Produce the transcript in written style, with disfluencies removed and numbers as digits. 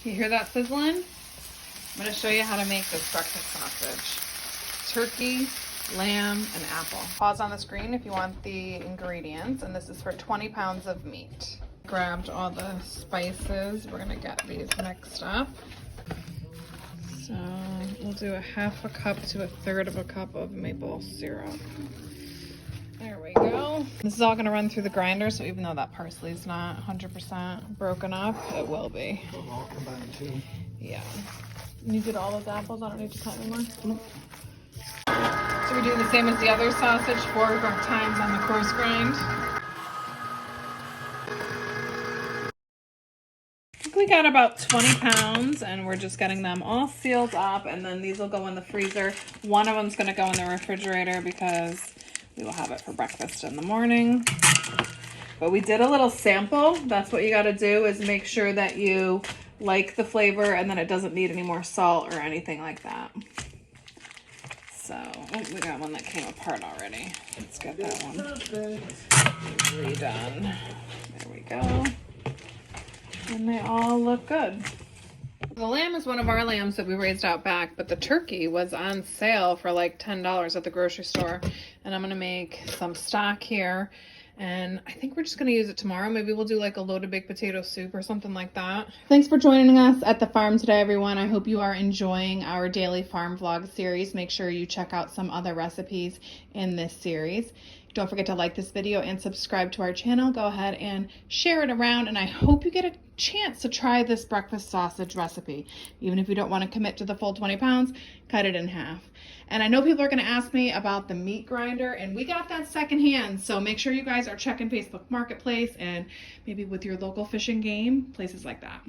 You hear that sizzling? I'm going to show you how to make this breakfast sausage. Turkey, lamb, and apple. Pause on the screen if you want the ingredients, and this is for 20 pounds of meat. Grabbed all the spices. We're going to get these mixed up. So we'll do a half a cup to a third of a cup of maple syrup. There we go. This is all going to run through the grinder, so even though that parsley is not 100% broken up, it will be. It'll all combine too. Yeah. You did all those apples? I don't need to cut anymore? Nope. So we're doing the same as the other sausage, 4 times on the coarse grind. I think we got about 20 pounds, and we're just getting them all sealed up, and then these will go in the freezer. One of them's going to go in the refrigerator because we will have it for breakfast in the morning. But we did a little sample. That's what you got to do, is make sure that you like the flavor and then it doesn't need any more salt or anything like that. So, oh, we got one that came apart already. Let's get that one redone. There we go. And they all look good. The lamb is one of our lambs that we raised out back, but the turkey was on sale for like $10 at the grocery store. And I'm going to make some stock here. And I think we're just going to use it tomorrow. Maybe we'll do like a loaded baked potato soup or something like that. Thanks for joining us at the farm today, everyone. I hope you are enjoying our daily farm vlog series. Make sure you check out some other recipes in this series. Don't forget to like this video and subscribe to our channel. Go ahead and share it around, and I hope you get a chance to try this breakfast sausage recipe. Even if you don't want to commit to the full 20 pounds, cut it in half. And I know people are going to ask me about the meat grinder, and we got that secondhand, so make sure you guys are checking Facebook Marketplace and maybe with your local Fish and Game, places like that.